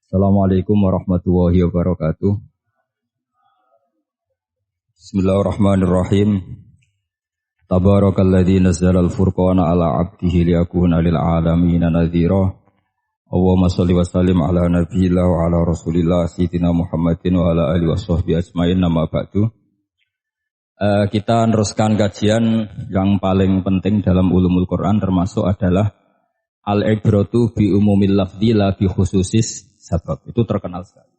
Assalamualaikum warahmatullahi wabarakatuh. Bismillahirrahmanirrahim. Tabarakalladzi nazzala al-furqana ala 'abdihi liyakuna lil 'alamin nadhira. Allahumma shalli wa sallim ala nabiyyillah wa ala rasulillah sayyidina Muhammadin wa ala alihi washabbihi ajmain. Nama ba'du. Kita meneruskan kajian yang paling penting dalam ulumul Quran termasuk adalah al-ibratu bi umumil lafzi la bi khususis sabab. Itu terkenal sekali.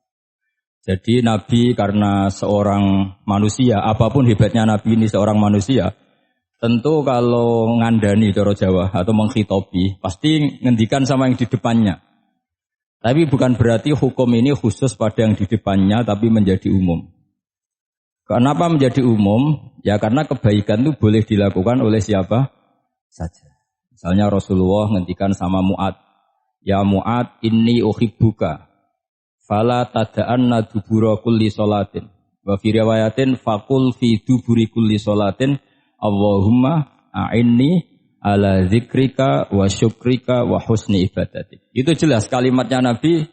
Jadi Nabi karena seorang manusia, apapun hebatnya Nabi ini seorang manusia, tentu kalau ngandani cara Jawa atau menghitopi, pasti ngendikan sama yang di depannya. Tapi bukan berarti hukum ini khusus pada yang di depannya, tapi menjadi umum. Kenapa menjadi umum? Ya karena kebaikan itu boleh dilakukan oleh siapa saja. Misalnya Rasulullah ngendikan sama Mu'ad, ya Mu'ad inni uhibbuka fala tada'anna dubura kulli sholatin. Wa fi riwayatin faqul fi duburi kulli sholatin Allahumma a'inni ala zikrika wa syukrika wa husni ibadatik. Itu jelas kalimatnya Nabi,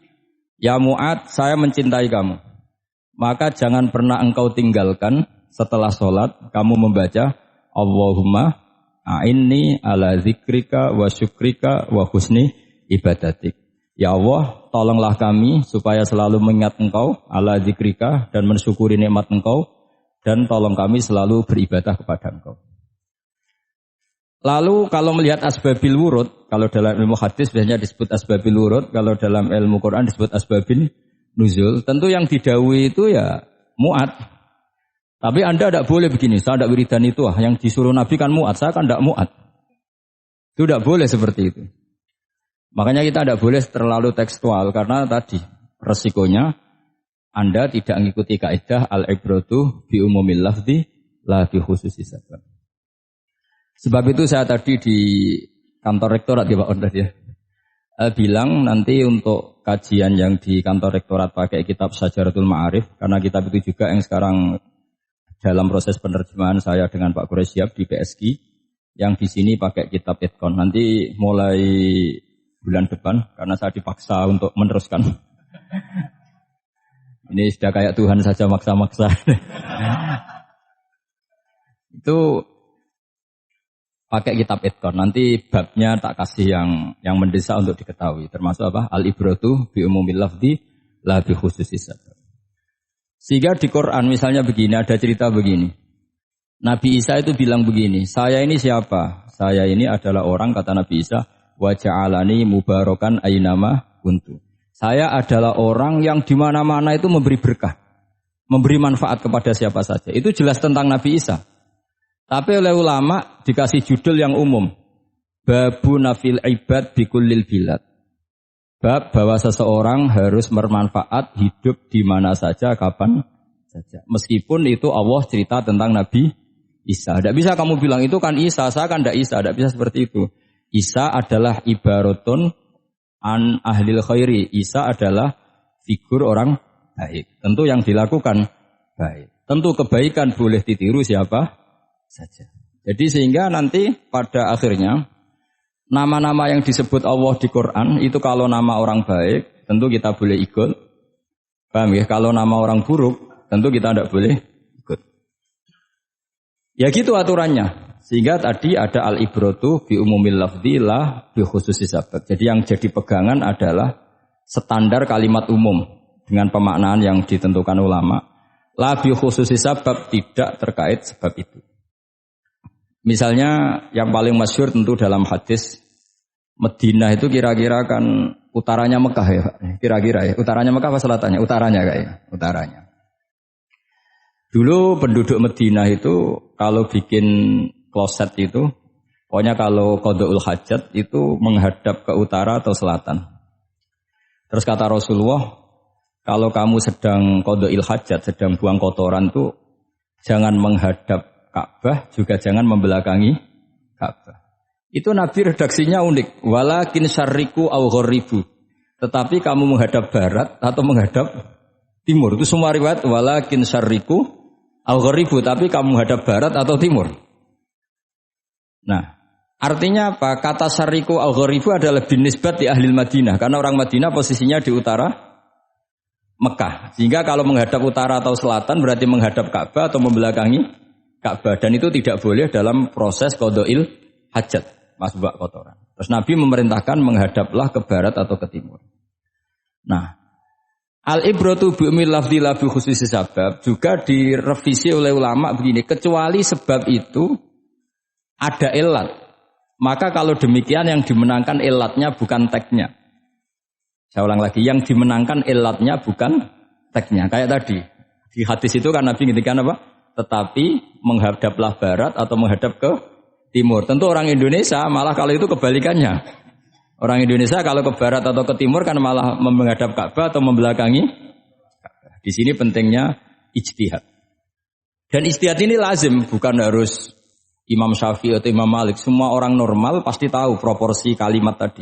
ya Mu'ad saya mencintai kamu. Maka jangan pernah engkau tinggalkan setelah sholat kamu membaca Allahumma a'inni ala zikrika wa syukrika wa husni ibadatik. Ya Allah, tolonglah kami supaya selalu mengingat engkau ala zikrika dan mensyukuri nikmat engkau, dan tolong kami selalu beribadah kepada engkau. Lalu kalau melihat asbabil wurud, kalau dalam ilmu hadis biasanya disebut asbabil wurud, kalau dalam ilmu Quran disebut asbabin nuzul, tentu yang didhawuhi itu ya Mu'ad. Tapi Anda tidak boleh begini, saya tidak wiridan itu, yang disuruh Nabi kan Mu'ad, saya kan tidak Mu'ad. Itu tidak boleh seperti itu. Makanya kita tidak boleh terlalu tekstual, karena tadi resikonya Anda tidak mengikuti kaidah al-ibratu bi umumil lafzi la bi khususis sabab. Sebab itu saya tadi di kantor rektorat ya Pak Ondas ya, bilang nanti untuk kajian yang di kantor rektorat pakai kitab Syajaratul Ma'arif, karena kitab itu juga yang sekarang dalam proses penerjemahan saya dengan Pak Quraisyab di PSG, yang di sini pakai kitab Itqan. Nanti mulai bulan depan, karena saya dipaksa untuk meneruskan. Ini sudah kayak Tuhan saja maksa-maksa. Itu pakai kitab Itqan. Nanti babnya tak kasih yang mendesak untuk diketahui. Termasuk apa? Al-ibratu bi umumil lafzi la bi khususis sabab. Sehingga di Quran misalnya begini, ada cerita begini. Nabi Isa itu bilang begini, saya ini siapa? Saya ini adalah orang, kata Nabi Isa, wa ja'alani mubarakan aynama kuntu. Saya adalah orang yang di mana-mana itu memberi berkah, memberi manfaat kepada siapa saja. Itu jelas tentang Nabi Isa. Tapi oleh ulama dikasih judul yang umum. Babu nafil ibad bikullil bilad. Bab bahwa seseorang harus bermanfaat hidup di mana saja, kapan saja. Meskipun itu Allah cerita tentang Nabi Isa. Tidak bisa kamu bilang itu kan Isa, saya kan tidak Isa. Tidak bisa seperti itu. Isa adalah ibaratun an ahlil khairi. Isa adalah figur orang baik. Tentu yang dilakukan baik. Tentu kebaikan boleh ditiru siapa saja. Jadi sehingga nanti pada akhirnya nama-nama yang disebut Allah di Quran itu kalau nama orang baik tentu kita boleh ikut. Paham ya? Kalau nama orang buruk tentu kita tidak boleh ikut. Ya gitu aturannya. Sehingga tadi ada al-ibratu bi umumil lafzi la bi khususis sabab. Jadi yang jadi pegangan adalah standar kalimat umum dengan pemaknaan yang ditentukan ulama. La bi khususis sabab, tidak terkait sebab itu. Misalnya yang paling masyhur tentu dalam hadis Madinah itu kira-kira kan utaranya Mekah ya Pak. Kira-kira ya. Utaranya Mekah apa selatannya? Utaranya kayaknya. Utaranya. Dulu penduduk Madinah itu kalau bikin kloset itu, pokoknya kalau qada'ul hajat itu menghadap ke utara atau selatan. Terus kata Rasulullah, kalau kamu sedang qada'il hajat, sedang buang kotoran itu jangan menghadap Ka'bah, juga jangan membelakangi Ka'bah. Itu Nabi redaksinya unik. Walakin syarriku au gharibu. Tetapi kamu menghadap barat atau menghadap timur. Itu semua riwayat walakin syarriku au gharibu, tapi kamu menghadap barat atau timur. Nah, artinya apa? Kata syarriku au gharibu adalah binisbat di ahli Madinah, karena orang Madinah posisinya di utara Mekah. Sehingga kalau menghadap utara atau selatan berarti menghadap Ka'bah atau membelakangi Ka'bah. Dan itu tidak boleh dalam proses qada'il hajat, masbuk kotoran. Terus Nabi memerintahkan menghadaplah ke barat atau ke timur. Nah, al-ibratu bi'umil lafzi la bi khususi sabab juga direvisi oleh ulama begini, kecuali sebab itu ada ilat. Maka kalau demikian yang dimenangkan ilatnya bukan teknya. Saya ulang lagi, yang dimenangkan ilatnya bukan teknya. Kayak tadi, di hadis itu kan Nabi ngintikan apa? Tetapi menghadaplah barat atau menghadap ke timur. Tentu orang Indonesia malah kalau itu kebalikannya. Orang Indonesia kalau ke barat atau ke timur kan malah menghadap Ka'bah atau membelakangi Ka'bah. Di sini pentingnya ijtihad. Dan ijtihad ini lazim, bukan harus Imam Syafi'i atau Imam Malik. Semua orang normal pasti tahu proporsi kalimat tadi.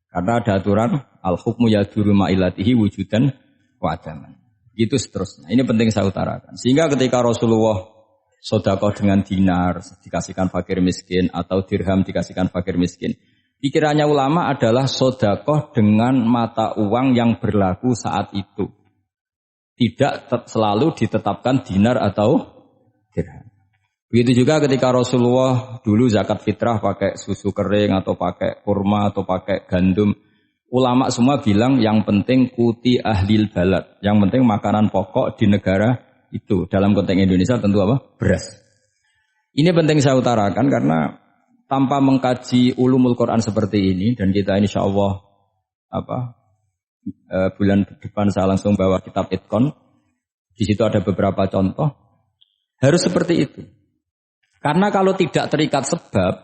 Karena ada aturan al-hukmu yaduru ma'ilatihi wujudan wa adaman. Gitu seterusnya. Ini penting saya utarakan. Sehingga ketika Rasulullah sedekah dengan dinar dikasihkan fakir miskin atau dirham dikasihkan fakir miskin, pikirannya ulama adalah sedekah dengan mata uang yang berlaku saat itu. Tidak selalu ditetapkan dinar atau dirham. Begitu juga ketika Rasulullah dulu zakat fitrah pakai susu kering atau pakai kurma atau pakai gandum. Ulama semua bilang yang penting kuti ahlil balad. Yang penting makanan pokok di negara itu. Dalam konteks Indonesia tentu apa? Beras. Ini penting saya utarakan karena tanpa mengkaji ulumul Quran seperti ini. Dan kita insya Allah bulan depan saya langsung bawa kitab Itqan. Di situ ada beberapa contoh. Harus seperti itu. Karena kalau tidak terikat sebab,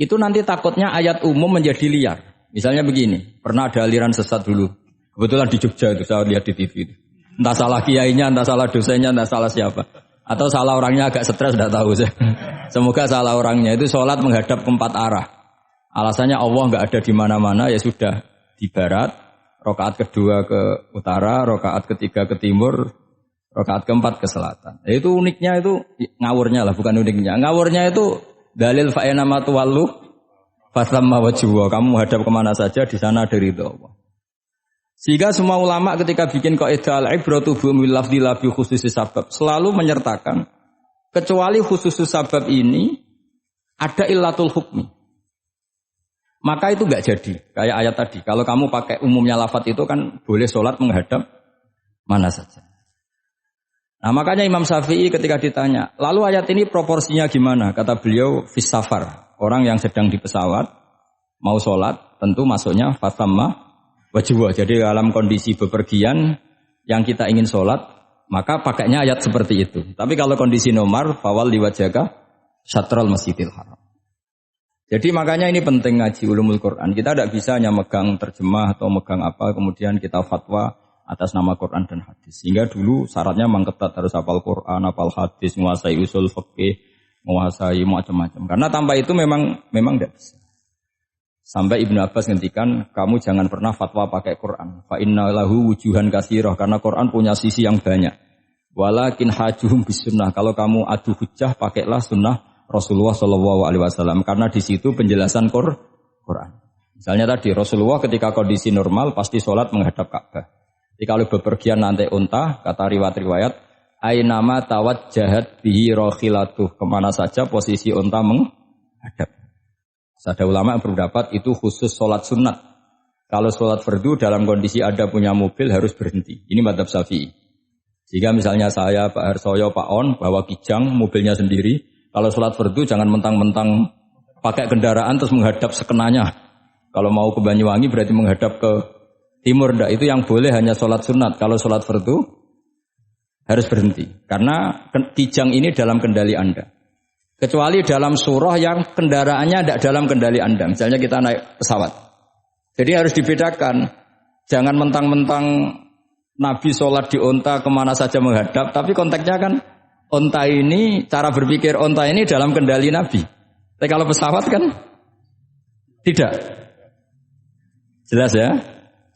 itu nanti takutnya ayat umum menjadi liar. Misalnya begini, pernah ada aliran sesat dulu. Kebetulan di Jogja itu, saya lihat di TV itu. Entah salah kiainya, entah salah dosennya, entah salah siapa. Atau salah orangnya agak stres, tidak tahu saya. Semoga salah orangnya. Itu sholat menghadap ke 4 arah. Alasannya Allah nggak ada di mana-mana, ya sudah. Di barat, rakaat kedua ke utara, rakaat ketiga ke timur, rakaat keempat ke selatan. Itu uniknya itu ngawurnya lah, bukan uniknya. Ngawurnya itu dalil fa'ina matuwallu fasamma wajhuwa. Kamu hadap kemana saja di sana ada ridho Allah. Sehingga semua ulama ketika bikin kaidah al-ibratu bi'umil lafzi la bi khususi sabab selalu menyertakan kecuali khususus sabab ini ada illatul hukmi. Maka itu enggak jadi. Kayak ayat tadi, kalau kamu pakai umumnya lafaz itu kan boleh sholat menghadap mana saja. Nah makanya Imam Syafi'i ketika ditanya, lalu ayat ini proporsinya gimana? Kata beliau, fis safar. Orang yang sedang di pesawat, mau sholat, tentu masuknya fatamma wajwa. Jadi dalam kondisi bepergian, yang kita ingin sholat, maka pakainya ayat seperti itu. Tapi kalau kondisi nomor, fawal liwajaka syatrul masjidil haram. Jadi makanya ini penting ngaji ulumul Quran. Kita tidak bisa hanya megang terjemah atau megang apa, kemudian kita fatwa atas nama Quran dan hadis. Sehingga dulu syaratnya memang ketat, harus hafal Quran, hafal hadis, menguasai usul fikih, menguasai macam-macam. Karena tanpa itu memang tidak bisa. Sampai Ibnu Abbas ngendikan, kamu jangan pernah fatwa pakai Quran. Fa inna lahu wujuhan katsirah, karena Quran punya sisi yang banyak. Walakin hajuhum bisunnah. Kalau kamu adu hujjah, pakailah sunnah Rasulullah sallallahu alaihi wasallam, karena di situ penjelasan Quran. Misalnya tadi Rasulullah ketika kondisi normal pasti sholat menghadap Ka'bah. Jadi kalau bepergian nanti unta, kata riwayat-riwayat, ainama tawajjahat bihi rakhilatuh, kemana saja posisi unta menghadap. Ada ulama yang berpendapat itu khusus sholat sunat. Kalau sholat fardu dalam kondisi ada punya mobil harus berhenti. Ini madzhab Syafi'i. Jika misalnya saya, Pak Harsoyo, Pak On, bawa kijang, mobilnya sendiri. Kalau sholat fardu jangan mentang-mentang pakai kendaraan terus menghadap sekenanya. Kalau mau ke Banyuwangi berarti menghadap ke timur. Enggak, itu yang boleh hanya sholat sunat. Kalau sholat fardu harus berhenti. Karena kijang ini dalam kendali Anda. Kecuali dalam surah yang kendaraannya tidak dalam kendali Anda. Misalnya kita naik pesawat. Jadi harus dibedakan. Jangan mentang-mentang Nabi sholat di onta kemana saja menghadap. Tapi konteksnya kan onta ini, cara berpikir onta ini dalam kendali Nabi. Tapi kalau pesawat kan tidak. Jelas ya?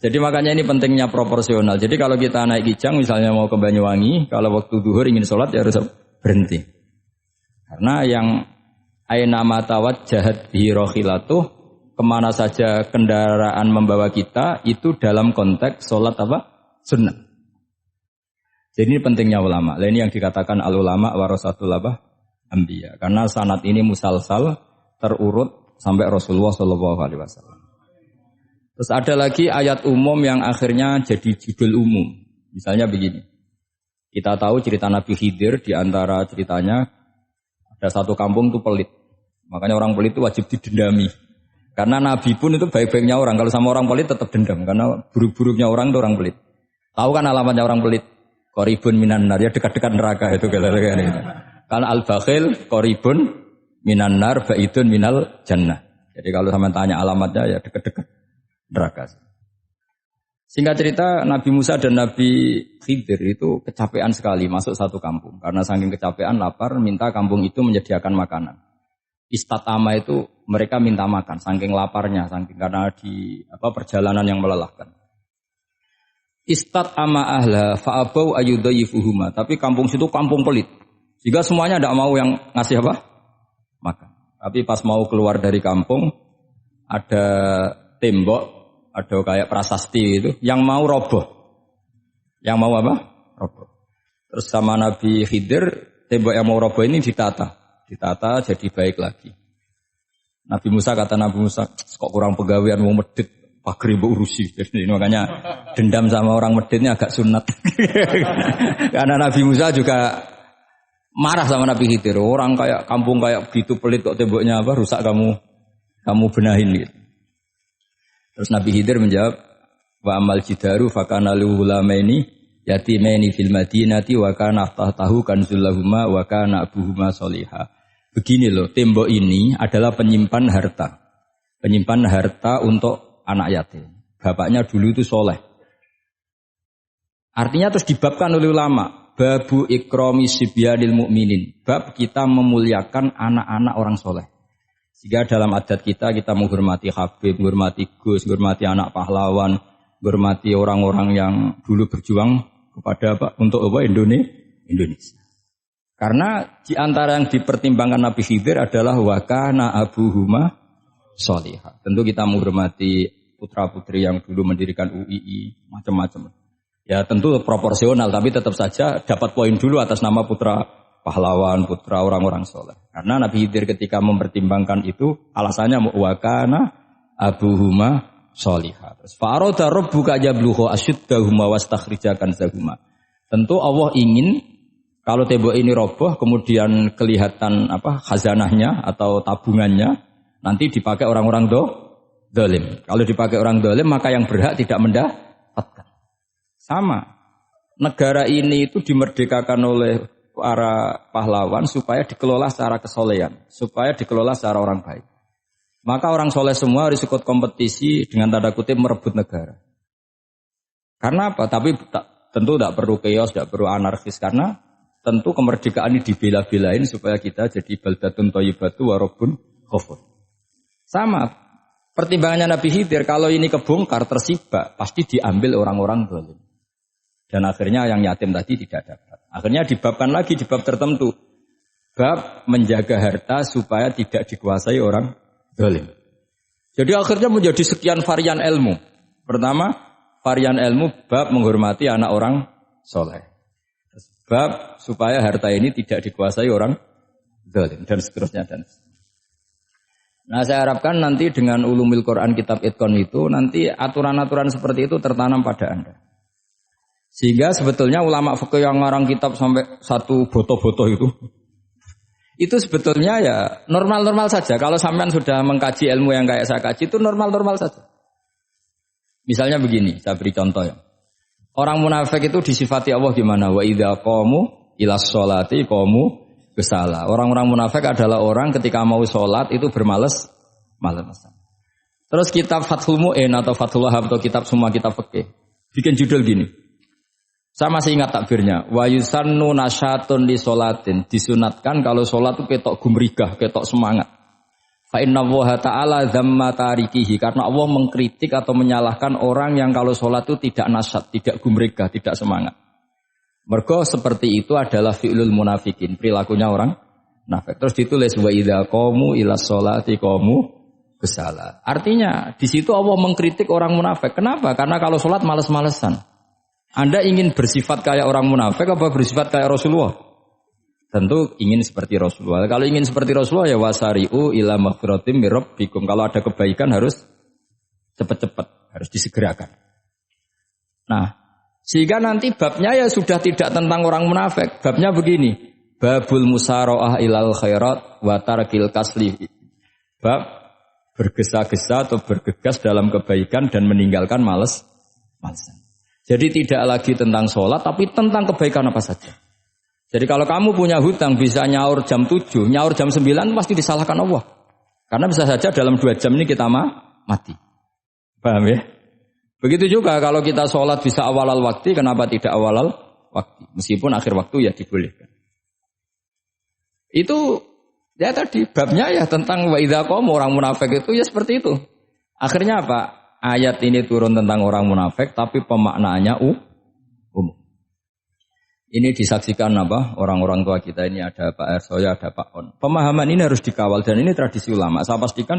Jadi makanya ini pentingnya proporsional. Jadi kalau kita naik kijang misalnya mau ke Banyuwangi, kalau waktu duhur ingin sholat ya harus berhenti. Karena yang aina matawajjahat bihi rakhilatuh, kemana saja kendaraan membawa kita itu dalam konteks sholat apa? Sunnah. Jadi ini pentingnya ulama. Ini yang dikatakan al-ulama warasatul anbiya. Karena sanad ini musalsal terurut sampai Rasulullah SAW. Terus ada lagi ayat umum yang akhirnya jadi judul umum. Misalnya begini. Kita tahu cerita Nabi Khidir, di antara ceritanya ada satu kampung itu pelit. Makanya orang pelit itu wajib didendami. Karena Nabi pun itu baik-baiknya orang. Kalau sama orang pelit tetap dendam. Karena buruk-buruknya orang itu orang pelit. Tahu kan alamatnya orang pelit? Qoribun minan nar, ya dekat-dekat neraka itu kira-kira ini. Karena al-bakhil qoribun minan nar, ba'idun minal jannah. Jadi kalau sama tanya alamatnya ya dekat-dekat neraka. Singkat cerita Nabi Musa dan Nabi Khidir itu kecapean sekali masuk satu kampung. Karena saking kecapean lapar minta kampung itu menyediakan makanan. Istatama itu mereka minta makan saking laparnya, saking karena di perjalanan yang melelahkan. Istat ama ahla fa'abau ayyudayyifuhuma. Tapi kampung situ kampung pelit. Sehingga semuanya tidak mau yang ngasih apa? Makan. Tapi pas mau keluar dari kampung, ada tembok, ada kayak prasasti itu, yang mau roboh. Yang mau apa? Roboh. Terus sama Nabi Khidir, tembok yang mau roboh ini ditata. Ditata jadi baik lagi. Nabi Musa kata Nabi Musa, kok kurang pegawaian mau medit. Pagri mbok urusi. Jadi makanya dendam sama orang medit ini agak sunat. Karena Nabi Musa juga marah sama Nabi Khidir. Orang kayak kampung kayak begitu pelit kok temboknya apa rusak kamu benahin gitu. Terus Nabi Khidir menjawab, wa amal jidaru fakana luhulamaini yatimaini fil madinati wa kana tahtahu kanzul lahuma wa kana abuhuma sholiha. Begini loh, tembok ini adalah penyimpan harta. Penyimpan harta untuk anak yatim. Bapaknya dulu itu soleh. Artinya terus dibabkan oleh ulama. Babu ikrami sibyanil mu'minin. Bab kita memuliakan anak-anak orang soleh. Sehingga dalam adat kita menghormati Habib, menghormati Gus, menghormati anak pahlawan, menghormati orang-orang yang dulu berjuang kepada untuk Indonesia. Karena di antara yang dipertimbangkan Nabi Khidir adalah wakana abuhuma solihah. Tentu kita menghormati putra-putri yang dulu mendirikan UII, macam-macam. Ya tentu proporsional, tapi tetap saja dapat poin dulu atas nama putra pahlawan, putra orang-orang soleh. Karena Nabi Khidir ketika mempertimbangkan itu, alasannya wakana abuhuma solihah. Fa'aroda rabbuka yablughu ashuddahuma wastakhrijakan zahuma. Tentu Allah ingin kalau tembok ini roboh, kemudian kelihatan khazanahnya atau tabungannya, nanti dipakai orang-orang dolim. Kalau dipakai orang dolim, maka yang berhak tidak mendapatkan. Sama. Negara ini itu dimerdekakan oleh para pahlawan supaya dikelola secara kesolehan. Supaya dikelola secara orang baik. Maka orang soleh semua harus ikut kompetisi dengan tanda kutip merebut negara. Karena apa? Tapi tentu tidak perlu chaos, tidak perlu anarkis. Karena tentu kemerdekaan ini dibela-belain supaya kita jadi baldatun thayyibatu wa rabbun ghafur. Sama, pertimbangannya Nabi Khidir, kalau ini kebongkar, tersibak, pasti diambil orang-orang zalim. Dan akhirnya yang yatim tadi tidak dapat. Akhirnya dibabkan lagi di bab tertentu. Bab menjaga harta supaya tidak dikuasai orang zalim. Jadi akhirnya menjadi sekian varian ilmu. Pertama, varian ilmu bab menghormati anak orang soleh. Bab supaya harta ini tidak dikuasai orang zalim. Dan seterusnya dan seterusnya. Nah saya harapkan nanti dengan ulumil Quran kitab Itqan itu nanti aturan-aturan seperti itu tertanam pada Anda. Sehingga sebetulnya ulama fikih yang ngarang kitab sampai satu boto-boto itu sebetulnya ya normal-normal saja. Kalau sampean sudah mengkaji ilmu yang kayak saya kaji itu normal-normal saja. Misalnya begini, saya beri contoh ya. Orang munafik itu disifati Allah gimana? Wa idza qamu ilas sholati qamu Kesala. Orang-orang munafik adalah orang ketika mau sholat itu bermales-malesan. Terus kitab Fathul Mu'in atau Fathul Wahab atau semua kitab fikih bikin judul gini. Saya masih ingat takbirnya. Wa yusannu nasyatun li sholatin. Disunatkan kalau sholat itu ketok gumrigah, ketok semangat. Fa inna Allaha ta'ala dzamma tarikihi. Karena Allah mengkritik atau menyalahkan orang yang kalau sholat itu tidak nasyat, tidak gumrigah, tidak semangat. Mergo seperti itu adalah fi'lul munafikin, perilakunya orang munafik. Terus ditulis wa idza qamu ilas sholati qamu kusala. Artinya di situ Allah mengkritik orang munafik. Kenapa? Karena kalau sholat males-malesan. Anda ingin bersifat kayak orang munafik apa bersifat kayak Rasulullah? Tentu ingin seperti Rasulullah. Kalau ingin seperti Rasulullah ya wasari'u ila maghfiratim mir rabbikum. Kalau ada kebaikan harus cepat-cepat, harus disegerakan. Nah, sehingga nanti babnya ya sudah tidak tentang orang munafik. Babnya begini, babul musara'ah ilal khairat wa tarkil kasli. Bab bergesa-gesa atau bergegas dalam kebaikan dan meninggalkan males-malesan. Jadi tidak lagi tentang sholat, tapi tentang kebaikan apa saja. Jadi kalau kamu punya hutang bisa nyaur jam 7, nyaur jam 9 pasti disalahkan Allah. Karena bisa saja dalam 2 jam ini kita mati. Paham ya? Begitu juga kalau kita sholat bisa awal waktu, kenapa tidak awal waktu? Meskipun akhir waktu ya dibolehkan. Itu ya tadi babnya ya tentang wa idza qamu orang munafik itu ya seperti itu. Akhirnya apa? Ayat ini turun tentang orang munafik tapi pemaknaannya umum. Ini disaksikan apa? Orang-orang tua kita ini ada Pak Ersoya, ada Pak On. Pemahaman ini harus dikawal dan ini tradisi ulama. Saya pastikan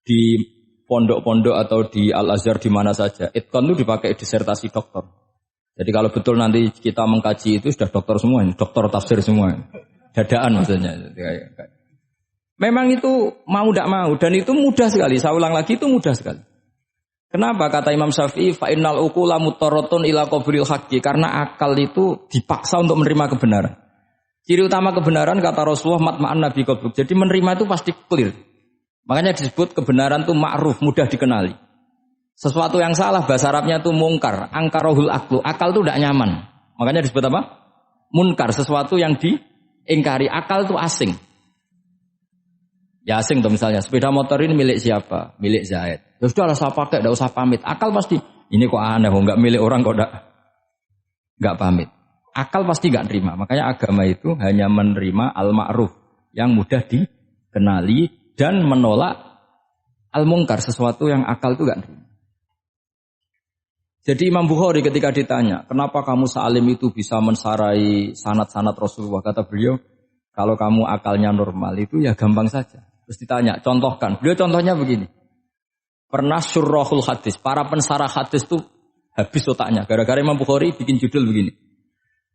di pondok-pondok atau di Al-Azhar di mana saja, itqan itu dipakai disertasi doktor. Jadi kalau betul nanti kita mengkaji itu sudah doktor semua, doktor tafsir semua. Dadaan maksudnya. Memang itu mau tidak mau dan itu mudah sekali. Saya ulang lagi itu mudah sekali. Kenapa kata Imam Syafi'i fa innal uqula mutarratun ila qabril haqqi, karena akal itu dipaksa untuk menerima kebenaran. Ciri utama kebenaran kata Rasulullah matma'an nabi qabruk. Jadi menerima itu pasti clear. Makanya disebut kebenaran itu ma'ruf, mudah dikenali. Sesuatu yang salah bahasa Arabnya itu mungkar, angkarohul aklu. Akal itu tidak nyaman. Makanya disebut apa? Munkar, sesuatu yang diingkari. Akal itu asing. Ya asing tuh misalnya, sepeda motor ini milik siapa? Milik Zaid. Ya sudah lah saya pakai, tidak usah pamit. Akal pasti, ini kok aneh, nggak milik orang kok nggak pamit. Akal pasti nggak terima. Makanya agama itu hanya menerima al-ma'ruf yang mudah dikenali dan menolak al-mungkar, sesuatu yang akal itu nggak terima. Jadi Imam Bukhari ketika ditanya, kenapa kamu salim itu bisa mensarai sanad-sanad Rasulullah? Kata beliau, kalau kamu akalnya normal itu ya gampang saja. Terus ditanya, contohkan. Beliau contohnya begini. Pernah syurrahul hadis, para pensarah hadis itu habis otaknya. Gara-gara Imam Bukhari bikin judul begini.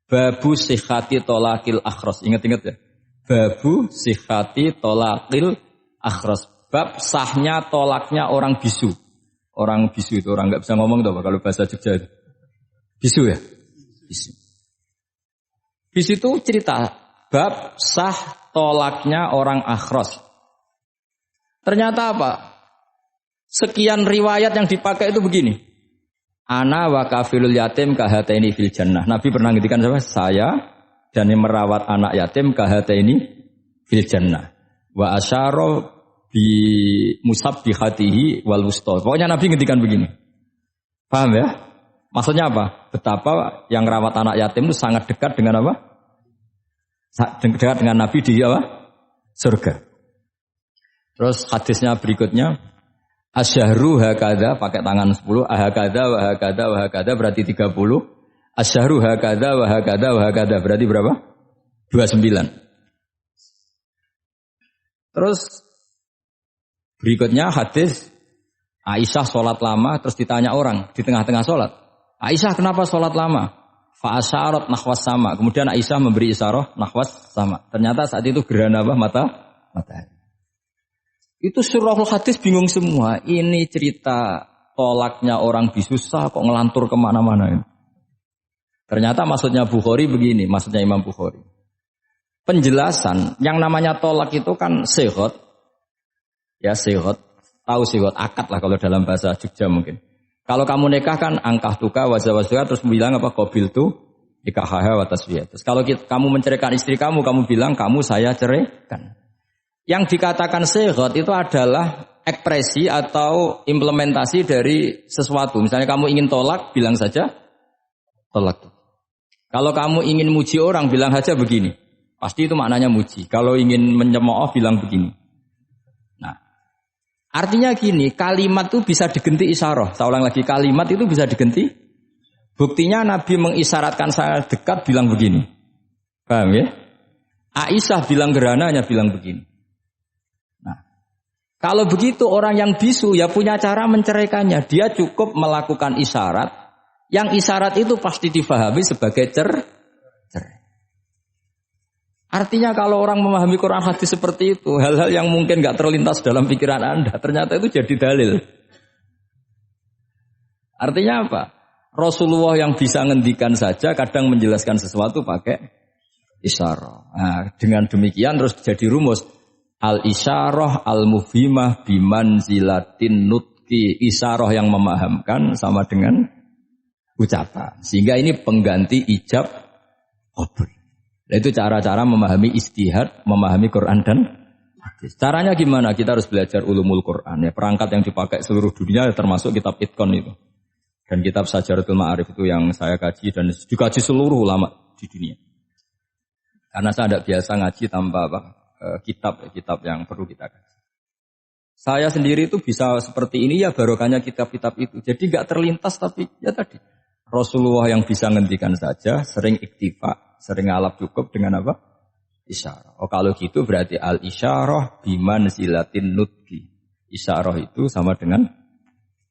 Babu sihhati tolakil akhras. Ingat-ingat ya. Babu sihhati tolakil akhras. Bab sahnya tolaknya orang bisu. Orang bisu itu orang nggak bisa ngomong tuh kalau bahasa Jogja itu. Bisu ya? Bisu. Bisu itu cerita bab sah tolaknya orang akhras. Ternyata apa? Sekian riwayat yang dipakai itu begini. Ana wa kafilul yatim kahataini fil jannah. Nabi pernah ngintikan sama saya dan yang merawat anak yatim kahataini fil jannah. Wa asyara bi musabbihatihi wal wusta. Pokoknya Nabi ngintikan begini. Paham ya? Maksudnya apa? Betapa yang rawat anak yatim itu sangat dekat dengan apa? Dekat dengan Nabi di apa? Surga. Terus hadisnya berikutnya, asyahru hakada pakai tangan 10, ahakada wa hakada wa hakada berarti 30. Asyahru hakada wa hakada wa hakada berarti berapa? 29. Terus berikutnya hadis Aisyah sholat lama, terus ditanya orang di tengah-tengah sholat. Aisyah kenapa sholat lama? Fa'asyarat nahwas sama. Kemudian Aisyah memberi isyarah nahwas sama. Ternyata saat itu gerhana apa? Matahari. Itu surahul hadis bingung semua. Ini cerita tolaknya orang bisusah kok ngelantur kemana-mana ini. Ternyata maksudnya Bukhari begini. Maksudnya Imam Bukhari. Penjelasan yang namanya tolak itu kan sihot. Ya sihot. Tahu sihot. Akad lah kalau dalam bahasa Jogja mungkin. Kalau kamu nikah kan angkah tuka wazawazwa terus bilang apa qabil tu nikahaha wa taswiyah. Terus kalau kamu menceraikan istri kamu bilang kamu saya ceraikan. Yang dikatakan sihot itu adalah ekspresi atau implementasi dari sesuatu. Misalnya kamu ingin tolak, bilang saja tolak. Kalau kamu ingin muji orang, bilang saja begini. Pasti itu maknanya muji. Kalau ingin menyemooh, bilang begini. Nah, artinya gini, kalimat itu bisa diganti isyarah. Saya ulang lagi, kalimat itu bisa diganti. Buktinya Nabi mengisyaratkan saya dekat, bilang begini. Paham ya? Aisyah bilang gerhana, hanya bilang begini. Kalau begitu orang yang bisu ya punya cara menceraikannya. Dia cukup melakukan isyarat Yang isyarat itu pasti difahami sebagai cerai. Artinya kalau orang memahami Quran hadis seperti itu, hal-hal yang mungkin nggak terlintas dalam pikiran Anda, ternyata itu jadi dalil. Artinya apa? Rasulullah yang bisa ngendikan saja kadang menjelaskan sesuatu pakai isyarah. Nah, dengan demikian terus jadi rumus al-isyarah al-mufhimah bimanzilatin nutki. Isyarah yang memahamkan sama dengan ucapan. Sehingga ini pengganti ijab qabul. Itu cara-cara memahami istihad, memahami Quran dan hadis. Caranya gimana? Kita harus belajar ulumul Quran. Ya, perangkat yang dipakai seluruh dunia termasuk kitab Itqan itu. Dan kitab Sajaratul Ma'arif itu yang saya kaji dan dikaji seluruh ulama di dunia. Karena saya tidak biasa ngaji tanpa kitab yang perlu kita kaji. Saya sendiri itu bisa seperti ini ya barokahnya kitab-kitab itu. Jadi nggak terlintas tapi ya tadi. Rasulullah yang bisa ngendikan saja, sering iktifa, sering ngalap cukup dengan apa? Isyarah. Oh kalau gitu berarti al-isyarah bimanzilatin nutki. Isyarah itu sama dengan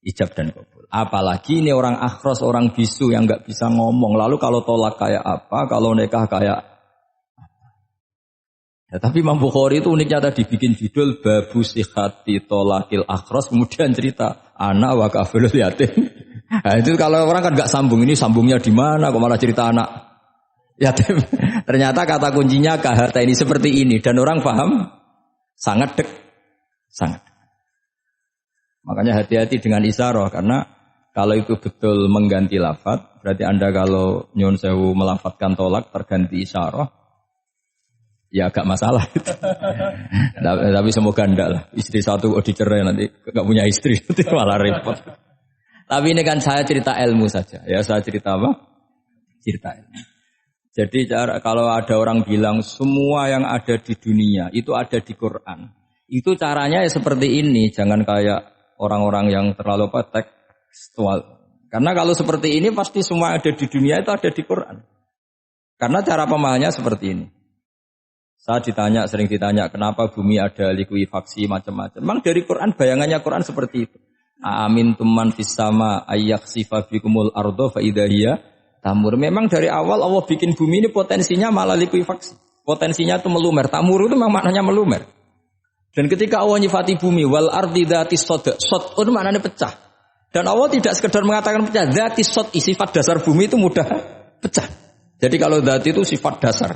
ijab dan qabul. Apalagi ini orang akhros, orang bisu yang nggak bisa ngomong. Lalu kalau tolak kayak apa, kalau nikah kayak apa. Ya, tapi Imam Bukhari itu uniknya tadi bikin judul Babu Sihati Tolakil Akhros, kemudian cerita anak wa kafilul yatim. Nah, itu kalau orang kan nggak sambung, ini sambungnya di mana? Kok malah cerita anak yatim? Ternyata kata kuncinya kahata ini seperti ini dan orang paham sangat sangat. Makanya hati-hati dengan isyarah karena kalau itu betul mengganti lafaz, berarti Anda kalau nyun sewu melafadzkan tolak terganti isyarah, ya agak masalah. Tapi semoga enggak lah. Istri satu dicerai nanti enggak punya istri, nanti malah repot. Tapi ini kan saya cerita ilmu saja. Ya saya cerita apa? Cerita ilmu. Jadi kalau ada orang bilang semua yang ada di dunia itu ada di Quran. Itu caranya ya seperti ini. Jangan kayak orang-orang yang terlalu tekstual. Karena kalau seperti ini pasti semua ada di dunia itu ada di Quran. Karena cara pemahamannya seperti ini. Saya sering ditanya kenapa bumi ada likuifaksi macam-macam. Memang dari Quran bayangannya Quran seperti itu. Amin tuman fis sama ayyakhsifa bikumul ardo fa idza hiya tamur. Memang dari awal Allah bikin bumi ini potensinya malah likuifaksi. Potensinya itu melumer. Tamur itu memang maknanya melumer. Dan ketika Allah nyifati bumi wal ardi dzatis sod, sod itu maknanya pecah. Dan Allah tidak sekedar mengatakan pecah, dzatis sod sifat dasar bumi itu mudah pecah. Jadi kalau dzat itu sifat dasar.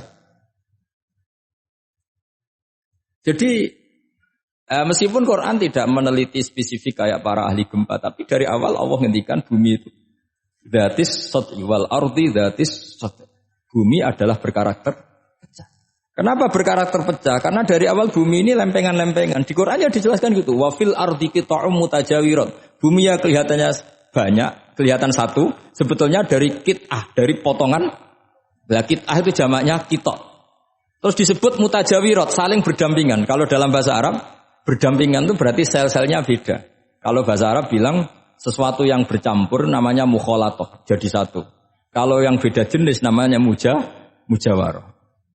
Jadi meskipun Quran tidak meneliti spesifik kayak para ahli gempa, tapi dari awal Allah ngendikan bumi itu dzatis sod wal ardi dzatis sod. Bumi adalah berkarakter pecah. Kenapa berkarakter pecah? Karena dari awal bumi ini lempengan-lempengan. Di Quran ya dijelaskan gitu. Wa fil ardi qita'um mutajawirat. Bumi ya kelihatannya banyak, kelihatan satu, sebetulnya dari qit'ah, dari potongan. Lah qit'ah itu jamaknya qita'. Terus disebut mutajawirat, saling berdampingan. Kalau dalam bahasa Arab berdampingan itu berarti sel-selnya beda. Kalau bahasa Arab bilang sesuatu yang bercampur namanya mukhalatoh, jadi satu. Kalau yang beda jenis namanya mujawarah.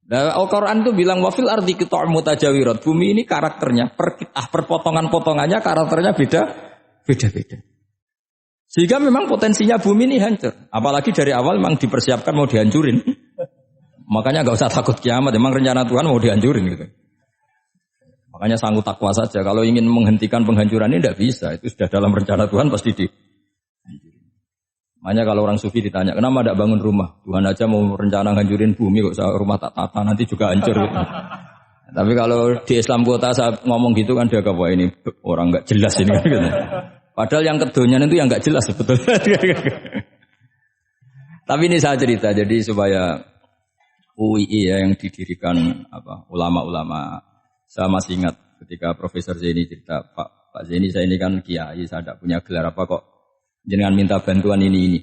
Nah, Al-Quran itu bilang wafil ardi qita'um mutajawirat. Bumi ini karakternya per potongan-potongannya karakternya beda-beda. Sehingga memang potensinya bumi ini hancur. Apalagi dari awal memang dipersiapkan mau dihancurin. Makanya enggak usah takut kiamat, memang rencana Tuhan mau dihancurin gitu. Makanya sanggup takwa saja. Kalau ingin menghentikan penghancuran ini tidak bisa. Itu sudah dalam rencana Tuhan pasti dihancurin. Makanya kalau orang sufi ditanya, kenapa tidak bangun rumah? Tuhan aja mau rencana hancurin bumi kok rumah tak tata nanti juga hancur. Gitu. Tapi kalau di Islam kota saya ngomong gitu kan dia apa ini orang nggak jelas ini. Gitu. Padahal yang kedonyan itu yang nggak jelas sebetulnya. Tapi ini saya cerita jadi supaya UII ya yang didirikan ulama-ulama. Saya masih ingat ketika Profesor Zaini cerita, Pak Zaini saya ini kan kiai, saya tidak punya gelar apa kok. Jangan minta bantuan ini.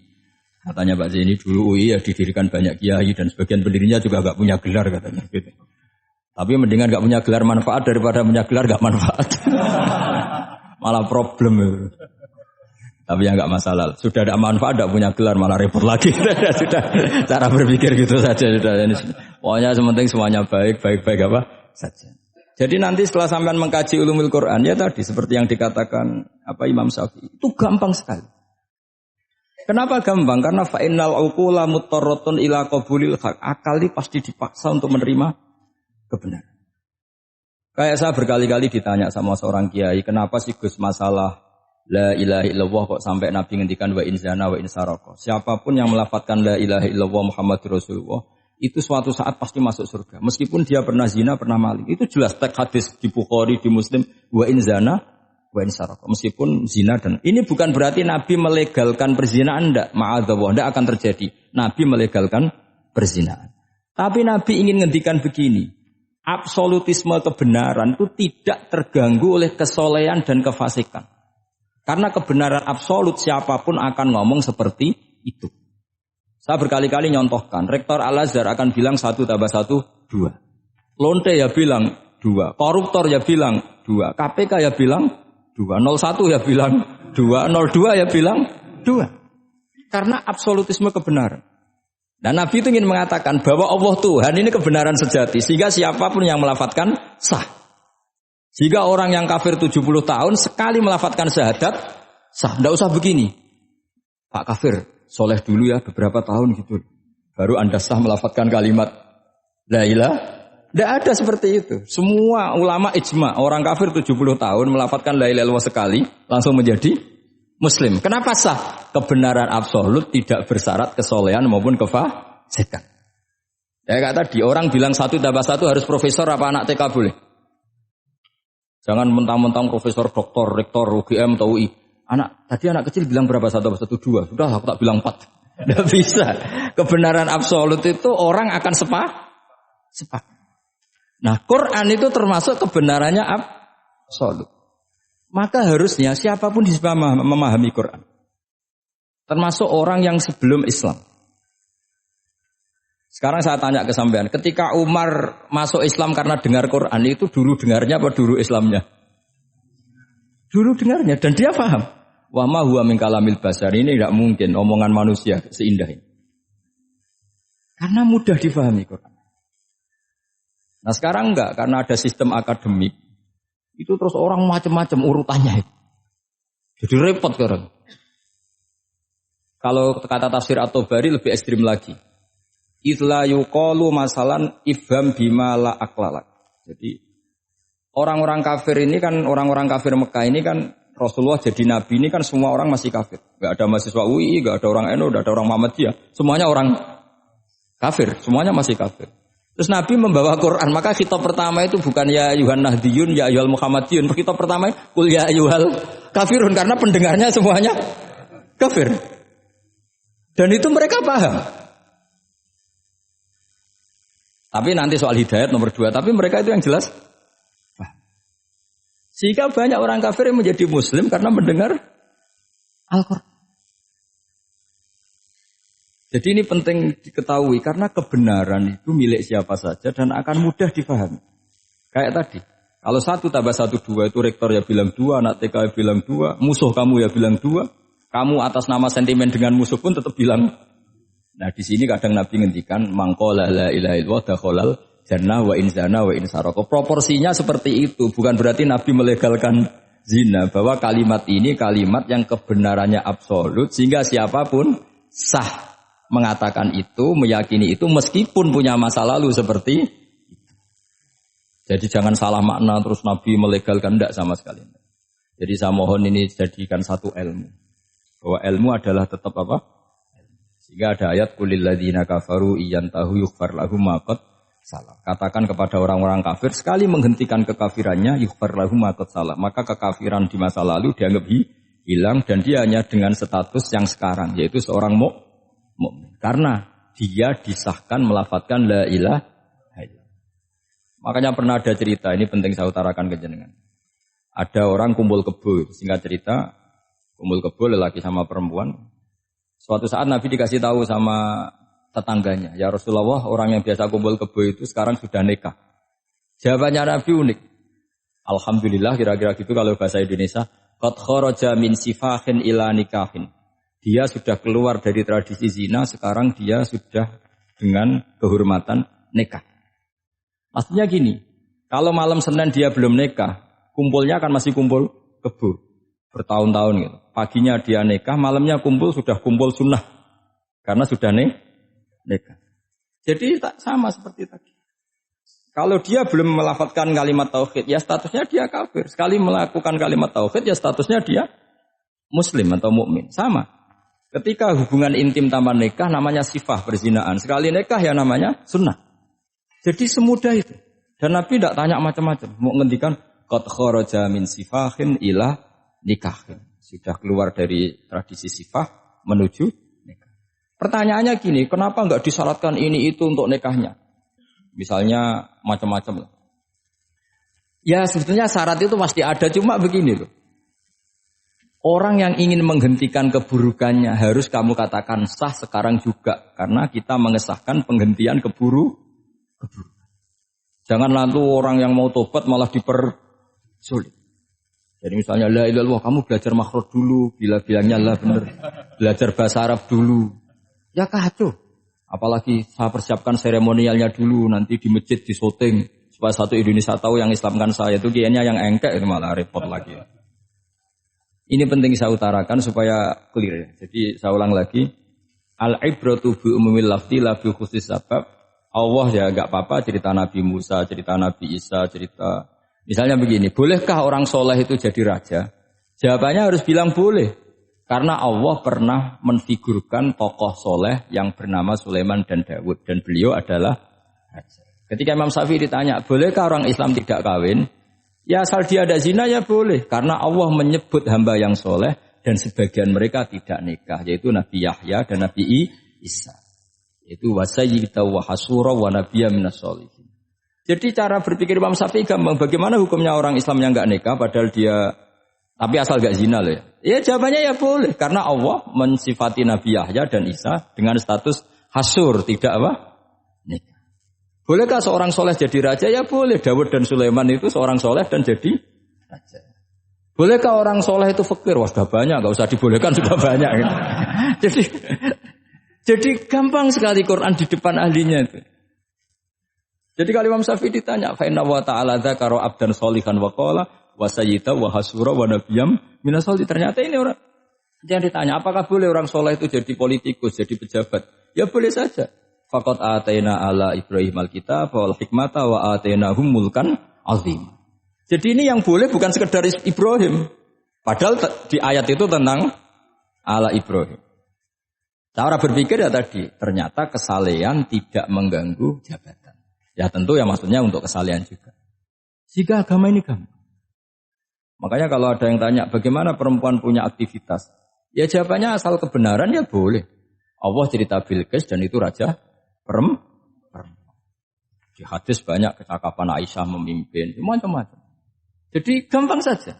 Katanya Pak Zaini dulu UI ya didirikan banyak kiai dan sebagian pendirinya juga gak punya gelar katanya. Gitu. Tapi mendingan gak punya gelar manfaat daripada punya gelar gak manfaat. Malah problem. Tapi ya gak masalah. Sudah ada manfaat gak punya gelar malah repot lagi. Sudah cara berpikir gitu saja. Sudah. Pokoknya sementing semuanya baik apa saja. Jadi nanti setelah sampean mengkaji ulumul Quran ya tadi seperti yang dikatakan Imam Syafi'i itu gampang sekali. Kenapa gampang? Karena fa'innal uqula muttarratun ila qabulil haq. Akal ini pasti dipaksa untuk menerima kebenaran. Kayak saya berkali-kali ditanya sama seorang kiai, kenapa sih Gus masalah la ilaha illallah kok sampai Nabi ngendikan wa in zana wa in saraka. Siapapun yang melafadzkan la ilaha illallah Muhammadur Rasulullah itu suatu saat pasti masuk surga. Meskipun dia pernah zina, pernah maling. Itu jelas teks hadis di Bukhari, di Muslim, wa in zana wa in saraka. Meskipun zina dan ini bukan berarti Nabi melegalkan perzinahan, enggak, ma'adzallah, enggak akan terjadi. Nabi melegalkan perzinahan. Tapi Nabi ingin ngendikan begini. Absolutisme kebenaran itu tidak terganggu oleh kesolehan dan kefasikan. Karena kebenaran absolut siapapun akan ngomong seperti itu. Saya berkali-kali nyontohkan, Rektor Al-Azhar akan bilang 1 tambah 1, 2. Lonte ya bilang 2, koruptor ya bilang 2, KPK ya bilang 2, 01 ya bilang 2, 02 ya bilang 2. Karena absolutisme kebenaran. Dan Nabi itu ingin mengatakan bahwa Allah Tuhan ini kebenaran sejati. Sehingga siapapun yang melafadzkan sah. Jika orang yang kafir 70 tahun sekali melafadzkan syahadat, sah. Tidak usah begini. Pak kafir, soleh dulu ya beberapa tahun gitu. Baru Anda sah melafadzkan kalimat la ilaha. Tidak ada seperti itu. Semua ulama ijma. Orang kafir 70 tahun melafadzkan la ilaha illallah sekali, langsung menjadi Muslim. Kenapa sah? Kebenaran absolut tidak bersyarat kesolehan maupun kefasikan. Ya kayak tadi, orang bilang 1 tambah 1 harus profesor apa anak TK boleh? Jangan mentang-mentang profesor, doktor, rektor, UGM atau UI. Tadi anak kecil bilang berapa 1 tambah 1, 2. Sudah aku tak bilang 4. Tidak bisa. Kebenaran absolut itu orang akan sepakat. Nah, Quran itu termasuk kebenarannya absolut. Maka harusnya siapapun bisa memahami Quran. Termasuk orang yang sebelum Islam. Sekarang saya tanya ke sampean, ketika Umar masuk Islam karena dengar Quran, itu dulu dengarnya apa dulu Islamnya? Dulu dengarnya, dan dia paham. Wa ma huwa min kalamil basar, ini tidak mungkin omongan manusia seindah ini. Karena mudah difahami Quran. Nah sekarang enggak, karena ada sistem akademik. Itu terus orang macam-macam urutannya. Jadi repot sekarang. Kalau kata tafsir At-Tabari lebih ekstrim lagi. Idla yuqalu masalan ifham bima la aqlalak. Jadi orang-orang kafir ini kan, orang-orang kafir Mekah ini kan Rasulullah jadi nabi ini kan semua orang masih kafir. Enggak ada mahasiswa UI, enggak ada orang NU, enggak ada orang Muhammadiyah. Semuanya orang kafir, semuanya masih kafir. Terus Nabi membawa Quran, maka khitab pertama itu bukan ya ayuhan nahdiyun, ya ayuhal muhammadiyun. Khitab pertama kul ya ayuhal kafirun, karena pendengarnya semuanya kafir. Dan itu mereka paham. Tapi nanti soal hidayat nomor 2, tapi mereka itu yang jelas paham. Sehingga banyak orang kafir yang menjadi muslim karena mendengar Al-Quran. Jadi ini penting diketahui karena kebenaran itu milik siapa saja dan akan mudah dipahami. Kayak tadi, kalau 1 tambah 1, 2 itu rektor ya bilang 2, anak TK ya bilang 2, musuh kamu ya bilang 2, kamu atas nama sentimen dengan musuh pun tetap bilang. Nah di sini kadang Nabi ngendikan mangqala la ilaha illallah dakhalal jannah wa in zana wa in saraka. Proporsinya seperti itu, bukan berarti Nabi melegalkan zina, bahwa kalimat ini kalimat yang kebenarannya absolut sehingga siapapun sah mengatakan itu, meyakini itu meskipun punya masa lalu seperti itu. Jadi jangan salah makna terus Nabi melegalkan, enggak sama sekali. Jadi saya mohon ini jadikan satu ilmu. Bahwa ilmu adalah tetap apa? Sehingga ada ayat kulil ladzina kafaru iyantahu yughfar lahum ma qad salah. Katakan kepada orang-orang kafir sekali menghentikan kekafirannya yughfar lahum ma qad salah. Maka kekafiran di masa lalu dianggap hilang dan dia hanya dengan status yang sekarang yaitu seorang mukmin. Karena dia disahkan melafadzkan la ilaha illallah. Makanya pernah ada cerita, ini penting saya utarakan ke jenengan. Ada orang kumpul kebo, singkat cerita, kumpul kebo lelaki sama perempuan. Suatu saat Nabi dikasih tahu sama tetangganya, ya Rasulullah, orang yang biasa kumpul kebo itu sekarang sudah nikah. Jawabannya Nabi unik. Alhamdulillah, kira-kira gitu kalau bahasa Indonesia, qad kharaja min sifahin ila nikahin. Dia sudah keluar dari tradisi zina, sekarang dia sudah dengan kehormatan nikah. Maksudnya gini, kalau malam Senin dia belum nikah, kumpulnya kan masih kumpul kebo. bertahun-tahun gitu. Paginya dia nikah, malamnya sudah kumpul sunnah. Karena sudah nikah. Jadi tak sama seperti tadi. Kalau dia belum melafalkan kalimat tauhid, ya statusnya dia kafir. Sekali melakukan kalimat tauhid, ya statusnya dia muslim atau mukmin. Sama. Ketika hubungan intim tanpa nikah namanya sifah perzinaan. Sekali nikah ya namanya sunnah. Jadi semudah itu. Dan Nabi tidak tanya macam-macam. Mau ngendikan qad kharaja min sifahin ila nikahin. Sudah keluar dari tradisi sifah menuju nikah. Pertanyaannya gini, kenapa enggak disyaratkan ini itu untuk nikahnya? Misalnya macam-macam. Ya sebetulnya syarat itu pasti ada, cuma begini loh. Orang yang ingin menghentikan keburukannya harus kamu katakan sah sekarang juga. Karena kita mengesahkan penghentian keburukan. Jangan lalu orang yang mau tobat malah dipersulit. Jadi misalnya la ilaha illallah, kamu belajar makhraj dulu, bilangnya la benar. Belajar bahasa Arab dulu. Ya kacau. Apalagi saya persiapkan seremonialnya dulu, nanti di masjid di syuting supaya satu Indonesia tahu yang Islamkan saya itu kayaknya yang engkek itu malah repot lagi. Ini penting saya utarakan supaya clear. Jadi saya ulang lagi, al-ibratu bi umumil lafzi la bi khusus sabab. Allah ya enggak apa-apa cerita Nabi Musa, cerita Nabi Isa, cerita misalnya begini, bolehkah orang soleh itu jadi raja? Jawabannya harus bilang boleh. Karena Allah pernah menfigurkan tokoh soleh yang bernama Sulaiman dan Daud. Dan beliau adalah raja. Ketika Imam Syafi'i ditanya, bolehkah orang Islam tidak kawin? Ya asal dia ada zina ya boleh. Karena Allah menyebut hamba yang soleh dan sebagian mereka tidak nikah. Yaitu Nabi Yahya dan Nabi Isa. Itu wasayyida wa hasura wa nabiyya minas sholihin. Jadi cara berpikir Imam Syafi'i gampang. Bagaimana hukumnya orang Islam yang enggak nikah padahal dia tapi asal enggak zina loh ya. Ya jawabannya ya boleh karena Allah mensifati Nabi Yahya dan Isa dengan status hasur, tidak apa? Nikah. Bolehkah seorang soleh jadi raja? Ya boleh. Daud dan Sulaiman itu seorang soleh dan jadi raja. Bolehkah orang soleh itu fakir? Wah sudah banyak, enggak usah dibolehkan sudah banyak. Jadi gampang sekali Quran di depan ahlinya itu. Jadi kalau Imam Syafi'i ditanya, fa inna wa ta'ala dzakara abdan sholihan wa qala wa sayyida wa hasura wa nabiyyam minas sholihin. Ternyata ini orang yang ditanya, apakah boleh orang soleh itu jadi politikus, jadi pejabat? Ya boleh saja. Faqad ataina ala Ibrahim al-kitab wal hikmata wa atainahum mulkan azim. Jadi ini yang boleh bukan sekedar Ibrahim. Padahal di ayat itu tentang ala Ibrahim. Cara berpikir ya tadi, ternyata kesalehan tidak mengganggu jabatan. Ya tentu ya maksudnya untuk kesalehan juga. Jika agama ini gampang. Makanya kalau ada yang tanya bagaimana perempuan punya aktivitas, ya jawabannya asal kebenaran ya boleh. Allah cerita Bilqis dan itu raja perempuan. Di hadis banyak kecakapan Aisyah memimpin, macam-macam. Jadi gampang saja.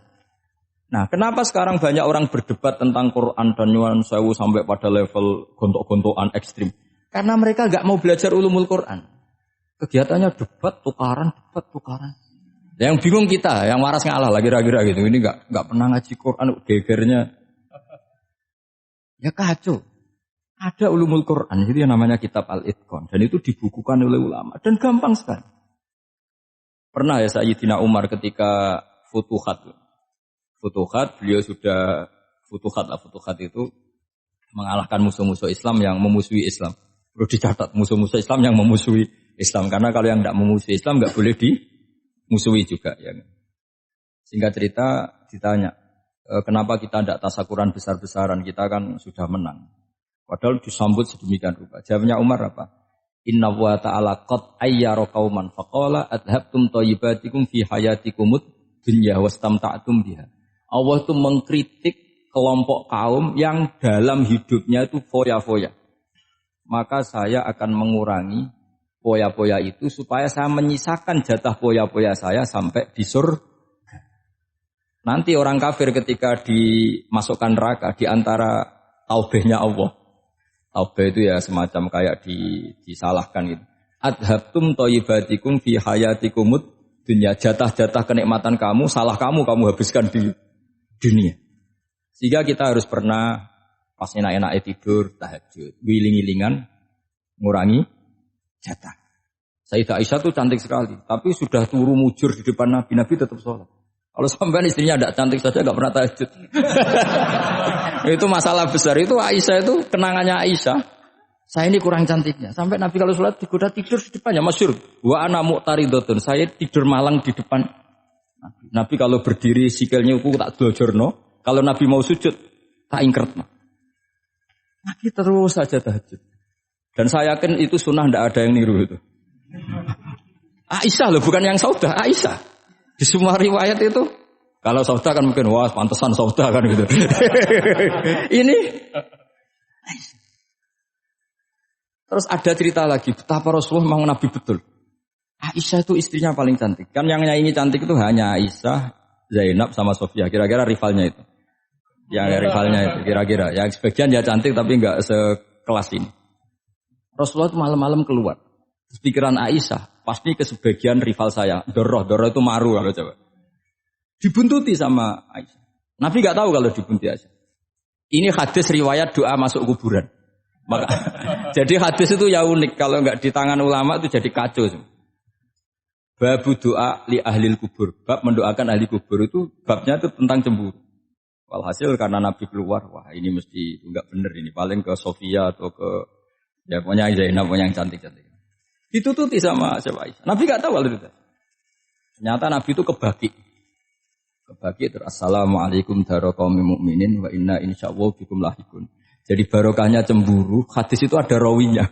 Nah, kenapa sekarang banyak orang berdebat tentang Quran dan nyuwun sewu sampai pada level gontok-gontokan ekstrim? Karena mereka enggak mau belajar ulumul Quran. Kegiatannya debat, tukaran. Yang bingung kita, yang waras ngalah lah kira-kira gitu. Ini enggak pernah ngaji Quran, gegernya. Ya kacau. Ada ulumul Quran, itu yang namanya kitab Al-Itqan. Dan itu dibukukan oleh ulama. Dan gampang sekali. Pernah ya Sayyidina Umar ketika Futuhat, beliau sudah Futuhat itu mengalahkan musuh-musuh Islam yang memusuhi Islam. Perlu dicatat, musuh-musuh Islam yang memusuhi Islam. Karena kalau yang tidak memusuhi Islam nggak boleh dimusuhi juga. Ya. Singkat cerita ditanya, kenapa kita tidak tasakuran besar-besaran? Kita kan sudah menang. Padahal disambut sedemikian rupa. Jawabnya Umar apa? Inna wa ta'ala qad ayyara qauman faqala adhabtum thayyibatikum fi hayatikumud dunya wastamta'tum biha. Allah itu mengkritik kelompok kaum yang dalam hidupnya itu foya-foya. Maka saya akan mengurangi foya-foya itu supaya saya menyisakan jatah foya-foya saya sampai di surga. Nanti orang kafir ketika dimasukkan neraka di antara taubehnya Allah. Taubeh itu ya semacam kayak disalahkan gitu. Adhabtum thayyibatikum fi hayatikumud dunya. Jatah-jatah kenikmatan kamu, salah kamu habiskan di dunia. Sehingga kita harus pernah pas enak-enaknya tidur, tahajud, wiling-wilingan, ngurangi jatah. Sayyidah Aisyah itu cantik sekali, tapi sudah turu mujur di depan Nabi tetap sholat. Kalau sampean istrinya tidak cantik saja nggak pernah tahajud. Itu masalah besar. Itu Aisyah itu kenangannya Aisyah. Saya ini kurang cantiknya. Sampai Nabi kalau sholat digoda tidur di depannya masyhur. Wa ana mu'taridotun. Saya tidur malang di depan Nabi. Nabi kalau berdiri sikilnya aku tak dojorno. Kalau Nabi mau sujud tak ingkretno. Nabi terus saja tahajud. Dan saya yakin itu sunnah tidak ada yang niru itu. Aisyah loh, bukan yang Saudah, Aisyah. Di semua riwayat itu, kalau Saudah kan mungkin, wah pantesan Saudah kan gitu. Ini, Aisyah. Terus ada cerita lagi, betapa Rasulullah memang Nabi betul. Aisyah itu istrinya paling cantik. Kan yang nyanyi cantik itu hanya Aisyah, Zainab sama Sofia. Kira-kira rivalnya itu. Yang rivalnya itu, kira-kira. Yang sebagian ya cantik tapi enggak sekelas ini. Rasulullah itu malam-malam keluar. Terus pikiran Aisyah, pasti ke sebagian rival saya. Doroh itu maru kalau coba. Dibuntuti sama Aisyah. Nabi enggak tahu kalau dibuntuti Aisyah. Ini hadis riwayat doa masuk kuburan. Maka, jadi hadis itu ya unik. Kalau enggak di tangan ulama itu jadi kacau. Babu doa li ahlil kubur. Bab mendoakan ahli kubur itu babnya itu tentang cemburu. Walhasil karena Nabi keluar, wah ini mesti enggak benar ini. Paling ke Sofia atau ke ya pokoknya Zainab pokoknya yang cantik-cantik. Ditututi sama siapa Aisyah. Nabi enggak tahu kalau itu. Ternyata Nabi itu kebaki. Kebaki terus assalamualaikum daraqaumil mukminin wa inna insyaallah bikum lahikun. Jadi barokahnya cemburu, hadis itu ada rawinya.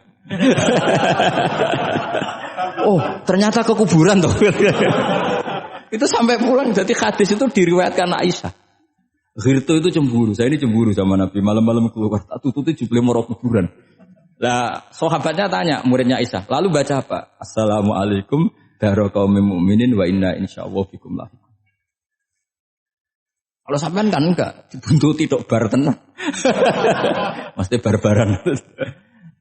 Oh, ternyata ke kuburan toh. Itu sampai pulang jadi hadis itu diriwayatkan Aisyah. Ghirtu itu cemburu. Saya ini cemburu sama Nabi. Malam-malam keluar tak tututi jubli moro kuburan. Lah, sahabatnya tanya muridnya Aisyah. Lalu baca apa? Assalamualaikum daraqaumil mukminin wa inna insyaallah bikum lahikun. Kalau sampean kan enggak dibuntuti tok bar tenan. Mesti barbaran.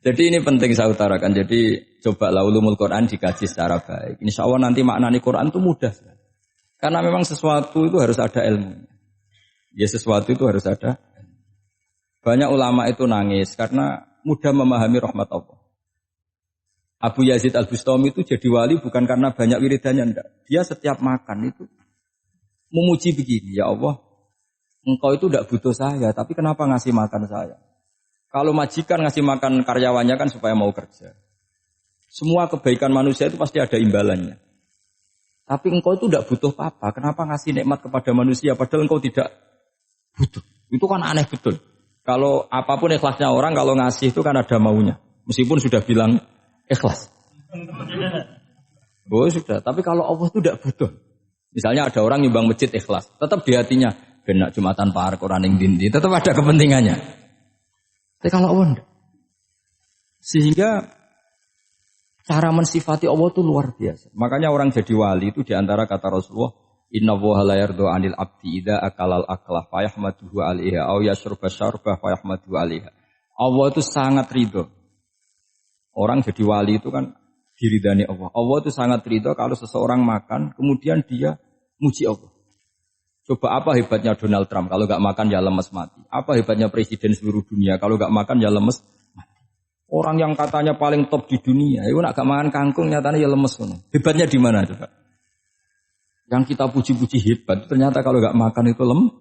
Jadi ini penting saya utarakan. Jadi coba ulumul Quran dikaji secara baik. Insyaallah nanti maknani Quran itu mudah. Karena memang sesuatu itu harus ada ilmunya. Ya sesuatu itu harus ada. Banyak ulama itu nangis karena mudah memahami rahmat Allah. Abu Yazid Al-Bustami itu jadi wali bukan karena banyak wiridannya, enggak. Dia setiap makan itu memuji begini, ya Allah, engkau itu enggak butuh saya, tapi kenapa ngasih makan saya? Kalau majikan ngasih makan karyawannya kan supaya mau kerja. Semua kebaikan manusia itu pasti ada imbalannya. Tapi engkau itu enggak butuh apa-apa, kenapa ngasih nikmat kepada manusia padahal engkau tidak butuh. Itu kan aneh betul. Kalau apapun ikhlasnya orang, kalau ngasih itu kan ada maunya. Meskipun sudah bilang ikhlas. Oh sudah, tapi kalau Allah itu tidak butuh. Misalnya ada orang nyumbang masjid ikhlas. Tetap di hatinya, benak Jumatan Par, Quran yang dindi. Tetap ada kepentingannya. Tapi kalau Allah tidak. Sehingga cara mensifati Allah itu luar biasa. Makanya orang jadi wali itu diantara kata Rasulullah, Inna woha la yardu anil abdi idha akalal aklah fayahmaduhu alaiha au yashrubah syarbah fayahmaduhu alaiha. Allah itu sangat ridho. Orang jadi wali itu kan diridani Allah. Allah itu sangat ridho kalau seseorang makan kemudian dia muji Allah. Coba apa hebatnya Donald Trump kalau gak makan ya lemes mati. Apa hebatnya presiden seluruh dunia kalau gak makan ya lemes mati. Orang yang katanya paling top di dunia itu nak gak makan kangkung nyatanya ya lemes. Hebatnya di mana coba? Yang kita puji-puji hebat, ternyata kalau nggak makan itu lemes.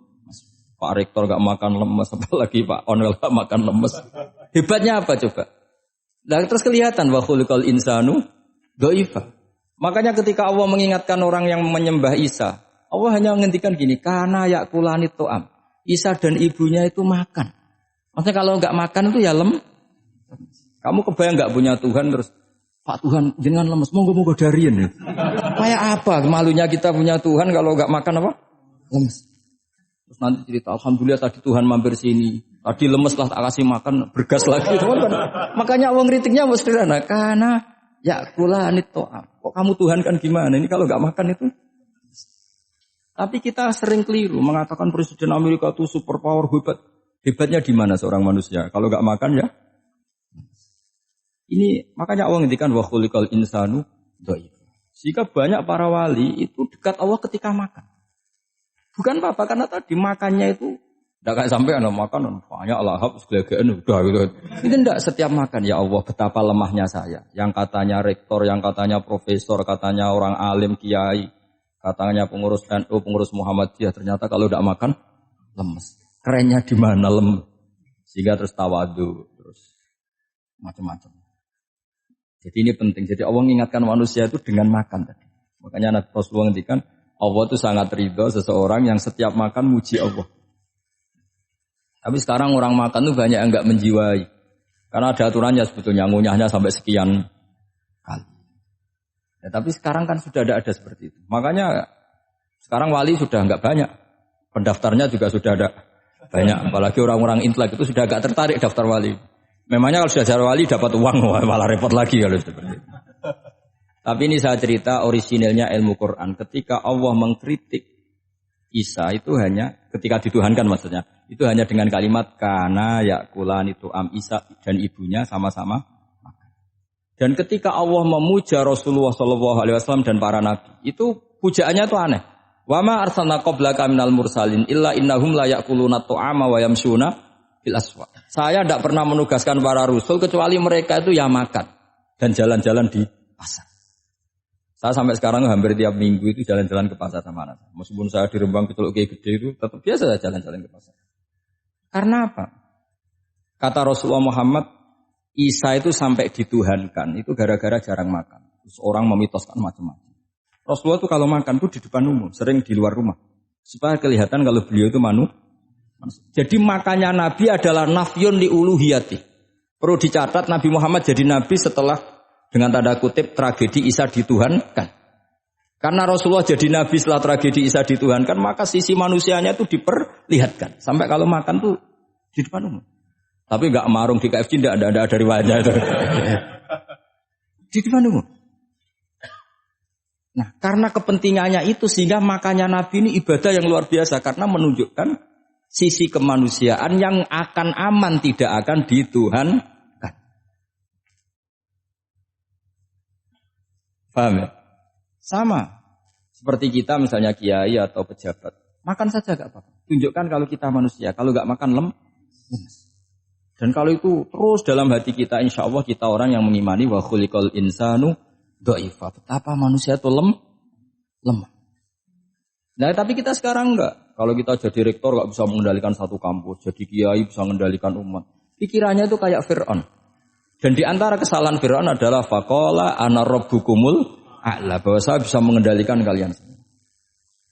Pak Rektor nggak makan lemes, apalagi Pak Onel nggak makan lemes. Hebatnya apa coba? Dan terus kelihatan wa khuliqal insanu dhaifa. Makanya ketika Allah mengingatkan orang yang menyembah Isa, Allah hanya menghentikan gini, karena yakulani to'am. Isa dan ibunya itu makan. Maksudnya kalau nggak makan itu ya lemes. Kamu kebayang nggak punya Tuhan terus? Pak Tuhan, jangan lemes, monggo darian ya. Kayak apa malunya kita punya Tuhan kalau enggak makan apa? Lemes. Terus nanti cerita, alhamdulillah tadi Tuhan mampir sini. Tadi lemes lah tak kasih makan, bergas lagi. Makanya Allah ngeritiknya mau sederhana. Karena yakula to'am. Kok kamu Tuhan kan gimana? Ini kalau enggak makan itu. Tapi kita sering keliru mengatakan Presiden Amerika itu superpower hebat. Hebatnya di mana seorang manusia? Kalau enggak makan ya. Ini makanya Allah ngendikan wa khuliqal insanu dhaif. Jika banyak para wali itu dekat Allah ketika makan. Bukan apa-apa karena tadi makannya itu enggak kayak sampai ana makan banyak lahap segala-galanya udah gitu. Itu enggak setiap makan ya Allah betapa lemahnya saya. Yang katanya rektor, yang katanya profesor, katanya orang alim kiai. Katanya pengurus NU, pengurus Muhammadiyah, ternyata kalau tidak makan lemes. Kerennya di mana lemes? Sehingga terus tawadu, terus macam-macam. Jadi ini penting. Jadi Allah mengingatkan manusia itu dengan makan tadi. Makanya Nabi Rasulullah ngendikan Allah itu sangat ridho seseorang yang setiap makan muji Allah. Tapi sekarang orang makan tuh banyak yang enggak menjiwai. Karena ada aturannya sebetulnya, ngunyahnya sampai sekian kali. Ya, tapi sekarang kan sudah ada seperti itu. Makanya sekarang wali sudah enggak banyak. Pendaftarnya juga sudah ada banyak. Apalagi orang-orang intelek itu sudah agak tertarik daftar wali. Memangnya kalau sudah jadi wali dapat uang, malah repot lagi kalau seperti itu. Tapi ini saya cerita orisinilnya ilmu Quran. Ketika Allah mengkritik Isa itu hanya, ketika dituhankan maksudnya, itu hanya dengan kalimat kana yakulan itu Isa dan ibunya sama-sama makan. Dan ketika Allah memuja Rasulullah SAW dan para nabi, itu pujaannya itu aneh. Wa ma arsalna qablaka minal mursalin illa innahum la yakuluna ta'ama wa yamshuna fil aswaq. Saya tidak pernah menugaskan para rasul kecuali mereka itu ya makan dan jalan-jalan di pasar. Saya sampai sekarang hampir tiap minggu itu jalan-jalan ke pasar sama anak. Meskipun saya di Rembang Pitul gede itu tetap biasa saya jalan-jalan ke pasar. Karena apa? Kata Rasulullah Muhammad, Isa itu sampai dituhankan itu gara-gara jarang makan. Terus orang memitoskan macam-macam. Rasulullah itu kalau makan itu di depan umum, sering di luar rumah. Supaya kelihatan kalau beliau itu manusia. Jadi makanya Nabi adalah nafyun li uluhiyati. Perlu dicatat Nabi Muhammad jadi Nabi setelah dengan tanda kutip tragedi Isa dituhankan. Karena Rasulullah jadi Nabi setelah tragedi Isa dituhankan, maka sisi manusianya itu diperlihatkan. Sampai kalau makan tuh di depan umum. Tapi enggak marung di KFC, enggak ada dari wajah itu. Di depan umum. Nah, karena kepentingannya itu sehingga makanya Nabi ini ibadah yang luar biasa karena menunjukkan sisi kemanusiaan yang akan aman, tidak akan dituhankan. Paham ya? Sama. Seperti kita misalnya kiai atau pejabat. Makan saja gak apa-apa. Tunjukkan kalau kita manusia. Kalau gak makan lemes. Dan kalau itu terus dalam hati kita, insya Allah kita orang yang mengimani wa khuliqal insanu dha'ifa. Betapa manusia itu lemah. Nah tapi kita sekarang enggak. Kalau kita jadi rektor enggak bisa mengendalikan satu kampus. Jadi kiai bisa mengendalikan umat. Pikirannya itu kayak Fir'aun. Dan di antara kesalahan Fir'aun adalah faqala ana rabbukumul a'la. Bahwa saya bisa mengendalikan kalian semua.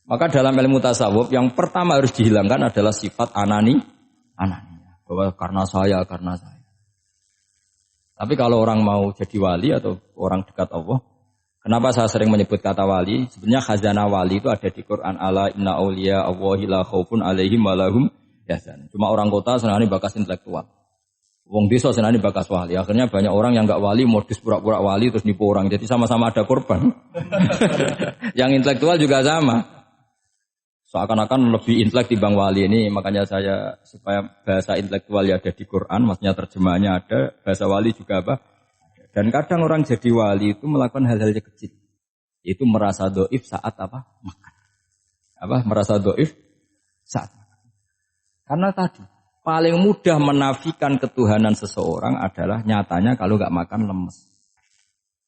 Maka dalam ilmu tasawuf yang pertama harus dihilangkan adalah sifat anani. Bahwa karena saya. Tapi kalau orang mau jadi wali atau orang dekat Allah, kenapa saya sering menyebut kata wali? Sebenarnya khazanah wali itu ada di Quran. Ala inna awliya Allahi la khaufun alaihim wa lahum yahzanun. Cuma orang kota senangnya bakas intelektual. Wong desa senangnya bakas wali. Akhirnya banyak orang yang enggak wali modus pura-pura wali terus nipu orang. Jadi sama-sama ada korban. Yang intelektual juga sama. Seakan-akan lebih intelek dibanding wali ini. Makanya saya supaya bahasa intelektual ya ada di Quran, maksudnya terjemahannya ada, bahasa wali juga apa? Dan kadang orang jadi wali itu melakukan hal-hal yang kecil. Itu merasa doif saat apa? Makan. Merasa doif saat makan. Karena tadi, paling mudah menafikan ketuhanan seseorang adalah nyatanya kalau nggak makan lemes.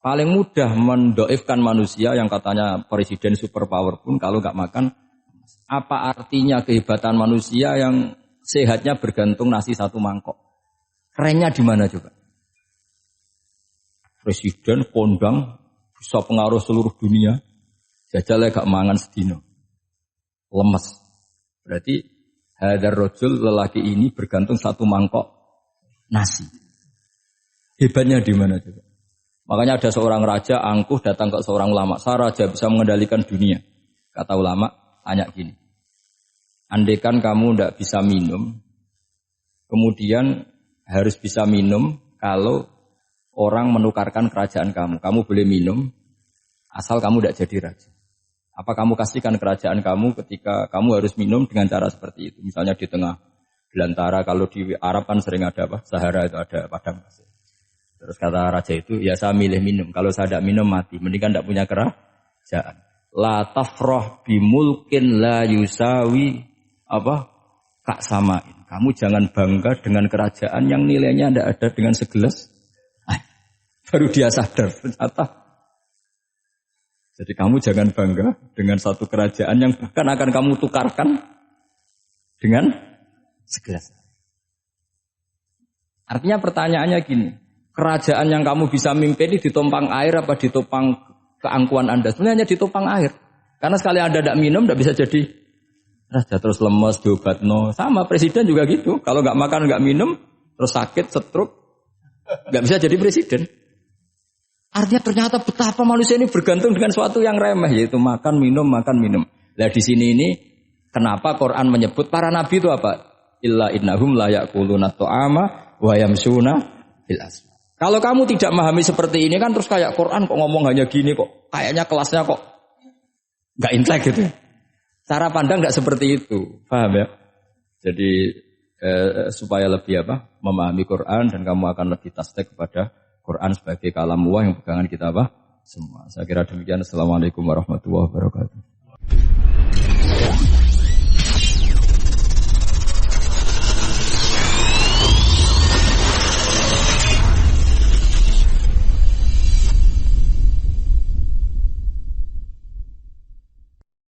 Paling mudah mendoifkan manusia yang katanya presiden superpower pun kalau nggak makan. Apa artinya kehebatan manusia yang sehatnya bergantung nasi satu mangkok? Kerennya di mana coba? Presiden kondang bisa pengaruh seluruh dunia. Jajalnya gak mangan sedino. Lemes. Berarti hadar rojul lelaki ini bergantung satu mangkok nasi. Hebatnya di mana coba? Makanya ada seorang raja angkuh datang ke seorang ulama. Saya raja bisa mengendalikan dunia. Kata ulama, tanya gini. Andaikan kamu tidak bisa minum, kemudian harus bisa minum kalau orang menukarkan kerajaan kamu. Kamu boleh minum, asal kamu tidak jadi raja. Apa kamu kasihkan kerajaan kamu ketika kamu harus minum dengan cara seperti itu? Misalnya di tengah belantara, kalau di Arab kan sering ada apa? Sahara itu ada padang pasir. Terus kata raja itu, ya saya milih minum. Kalau saya tidak minum mati, mendingan tidak punya kerajaan. La tafrah bimulkin la yusawi kak samain. Kamu jangan bangga dengan kerajaan yang nilainya tidak ada dengan segelas. Baru dia sadar ternyata. Jadi kamu jangan bangga dengan satu kerajaan yang bahkan akan kamu tukarkan dengan segelas. Artinya pertanyaannya gini, kerajaan yang kamu bisa mimpin ini ditumpang air apa ditopang keangkuhan Anda? Sebenarnya hanya ditopang air. Karena sekali Anda tidak minum, tidak bisa jadi raja. Terus lemes, diobatno. Sama presiden juga gitu. Kalau nggak makan, nggak minum, terus sakit, stroke, nggak bisa jadi presiden. Artinya ternyata betapa manusia ini bergantung dengan sesuatu yang remeh, yaitu makan, minum, makan, minum. Nah di sini ini, kenapa Quran menyebut para nabi itu apa? Illa innahum la ya'kuluna ta'ama wa yamsuna bil aswaq. Kalau kamu tidak memahami seperti ini kan terus kayak Quran kok ngomong hanya gini kok. Kayaknya kelasnya kok enggak intelek gitu. Cara pandang enggak seperti itu. Paham ya? Jadi supaya lebih memahami Quran dan kamu akan lebih tasdik kepada Quran sebagai kalamullah yang pegangan kita semua. Saya kira demikian. Assalamualaikum warahmatullahi wabarakatuh.